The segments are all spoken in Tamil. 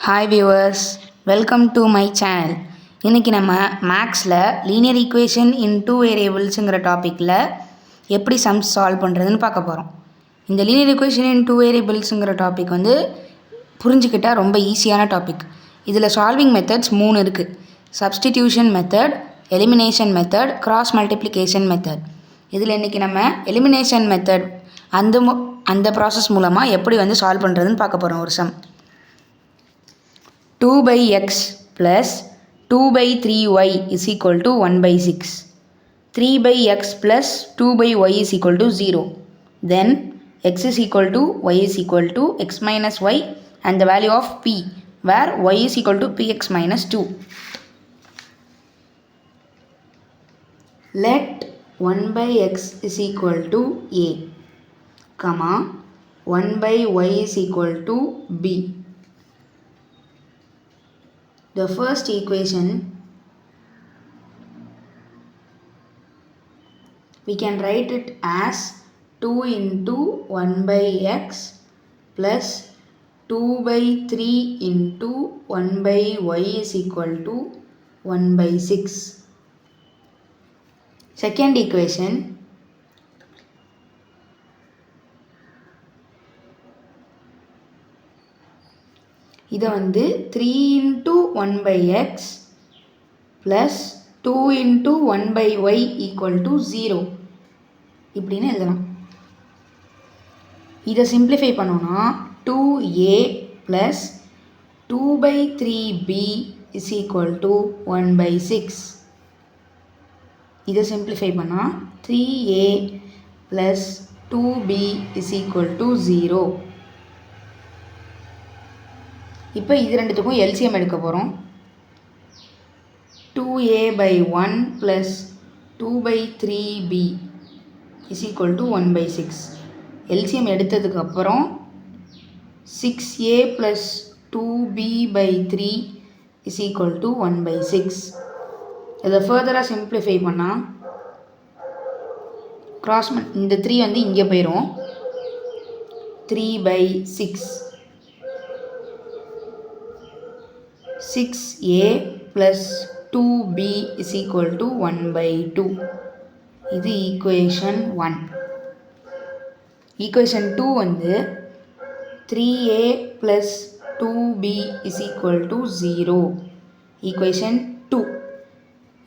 Hi viewers, welcome to my channel. இன்றைக்கி நம்ம மேக்ஸில் லீனியர் ஈக்குவேஷன் இன் டூ வேரியபிள்ஸுங்கிற டாப்பிக்கில் எப்படி சம்ஸ் சால்வ் பண்ணுறதுன்னு பார்க்க போகிறோம். இந்த லீனியர் ஈக்குவேஷன் இன் டூ வேரியபிள்ஸுங்கிற டாபிக் புரிஞ்சுக்கிட்டால் ரொம்ப ஈஸியான டாபிக். இதில் சால்விங் மெத்தட்ஸ் 3 இருக்குது. Substitution method, elimination method, cross multiplication method. இதில் இன்றைக்கி நம்ம எலிமினேஷன் மெத்தட் அந்த ப்ராசஸ் மூலமாக எப்படி சால்வ் பண்ணுறதுன்னு பார்க்க போகிறோம். ஒரு some 2 by x plus 2 by 3y is equal to 1 by 6. 3 by x plus 2 by y is equal to 0. Then x is equal to y is equal to x minus y and the value of p, where y is equal to px minus 2. Let 1 by x is equal to a, comma 1 by y is equal to b. The first equation we can write it as 2 into 1 by x plus 2 by 3 into 1 by y is equal to 1 by 6. Second equation, இதை 3 into 1 by x plus 2 into 1 by y equal to 0 இப்படின்னு எழுதலாம். இதை சிம்பிளிஃபை பண்ணோன்னா 2a plus 2 by 3b is equal to 1 by 6. இதை சிம்பிளிஃபை பண்ணால் 3a plus 2b is equal to 0. இப்போ இது ரெண்டுத்துக்கும் எல்சிஎம் எடுக்க போகிறோம். 2a by 1 plus 2 by 3b is equal to 1 by 6. LCM எடுத்ததுக்கு அப்புறம் 6a plus 2b by 3 is equal to 1 by 6. இதை ஃபர்தராக சிம்பிளிஃபை பண்ணால் இந்த 3 இங்கே போயிடும். 3 by 6, 6a plus 2b is equal to 1 by 2. இது equation 1. Equation 2 3a plus 2b is equal to 0. Equation 2.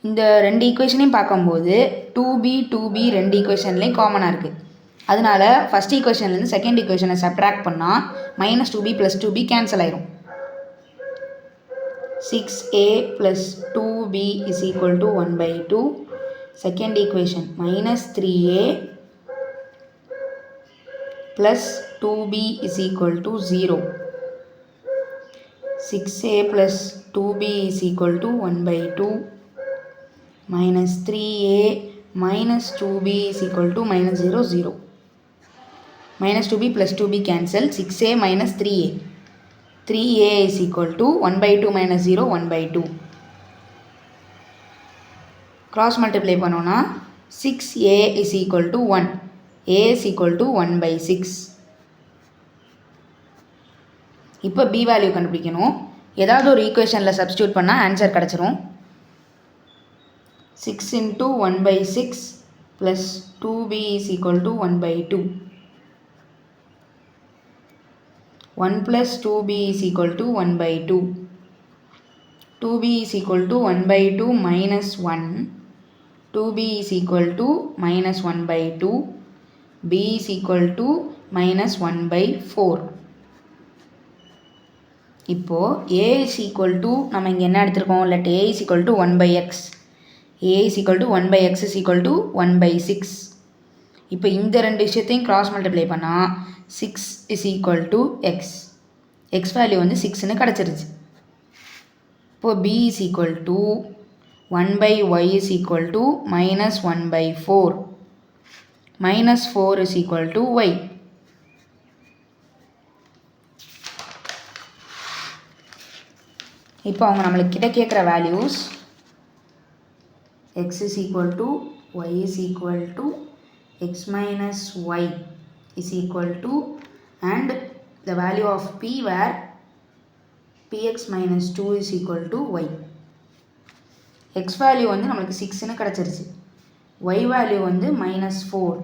இந்த ரெண்டு ஈக்குவேஷனையும் பார்க்கும்போது 2b ரெண்டு ஈக்குவேஷன்லேயும் காமனாக இருக்குது. அதனால ஃபஸ்ட் ஈக்குவேஷன்லேருந்து செகண்ட் ஈக்குவேஷனை சப்ட்ராக்ட் பண்ணால் -2b plus 2b கேன்சல் ஆயிரும். 6a plus 2b is equal to 1 by 2. Second equation, -3a plus 2b is equal to 0. 6a plus 2b is equal to 1 by 2. -3a minus 2b is equal to -0, 0. -2b plus 2b cancel. 6a minus 3a. 3a is equal to 1 by 2 minus 0, 1 by 2. Cross multiply பண்ணோன்னா 6a is equal to 1. a is equal to 1 by 6. இப்போ b வேல்யூ கண்டுபிடிக்கணும். ஏதாவது ஒரு ஈக்குவேஷனில் சப்ஸ்டியூட் பண்ணால் ஆன்சர் கிடச்சிரும். 6 into 1 by 6 plus 2b is equal to 1 by 2. 1 plus 2b is equal to 1 by 2. 2b is equal to 1 by 2 minus 1. 2b is equal to minus 1 by 2. b is equal to minus 1 by 4. இப்போது a is equal to நம்ம இங்கே என்ன எடுத்திருக்கோம்? let a is equal to 1 by x. a is equal to 1 by x is equal to 1 by 6. இப்போ இந்த ரெண்டு விஷயத்தையும் கிராஸ் மல்டிப்ளை பண்ணால் 6 is equal to x. x value 6ன்னு கிடச்சிருச்சு. இப்போது b is equal to 1 by y is equal to minus 1 by 4. minus 4 is equal to y. இப்போ அவங்க நம்மளுக்கு கிட்ட கேட்குற values x is equal to y is equal to x minus y is equal to and the value of p where px minus 2 is equal to y. x value வந்து நம்மளுக்கு 6ன்னு கிடச்சிருச்சு, y வேல்யூ வந்து -4.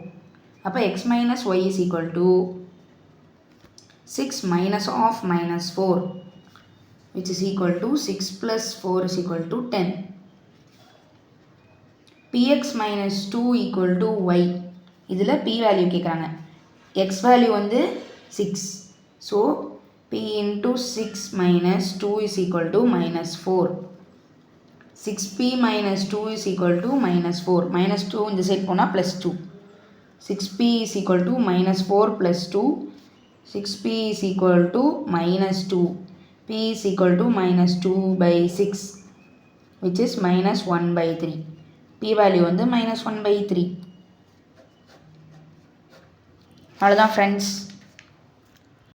அப்போ x minus y is equal to 6 minus of -4, which is equal to 6 plus 4 is equal to 10. px minus 2 equal to y. இதில் p வேல்யூ கேட்குறாங்க, x வேல்யூ வந்து 6. So p into 6 minus 2 is equal to -4. 6p minus 2 is equal to -4. -2 இந்த சைட் போனால் +2. 6p is equal to -4 plus 2. 6p is equal to -2. p is equal to -2 by 6, which is -1 by 3. p value வந்து -1 by 3. அவ்வளோதான் ஃப்ரெண்ட்ஸ்.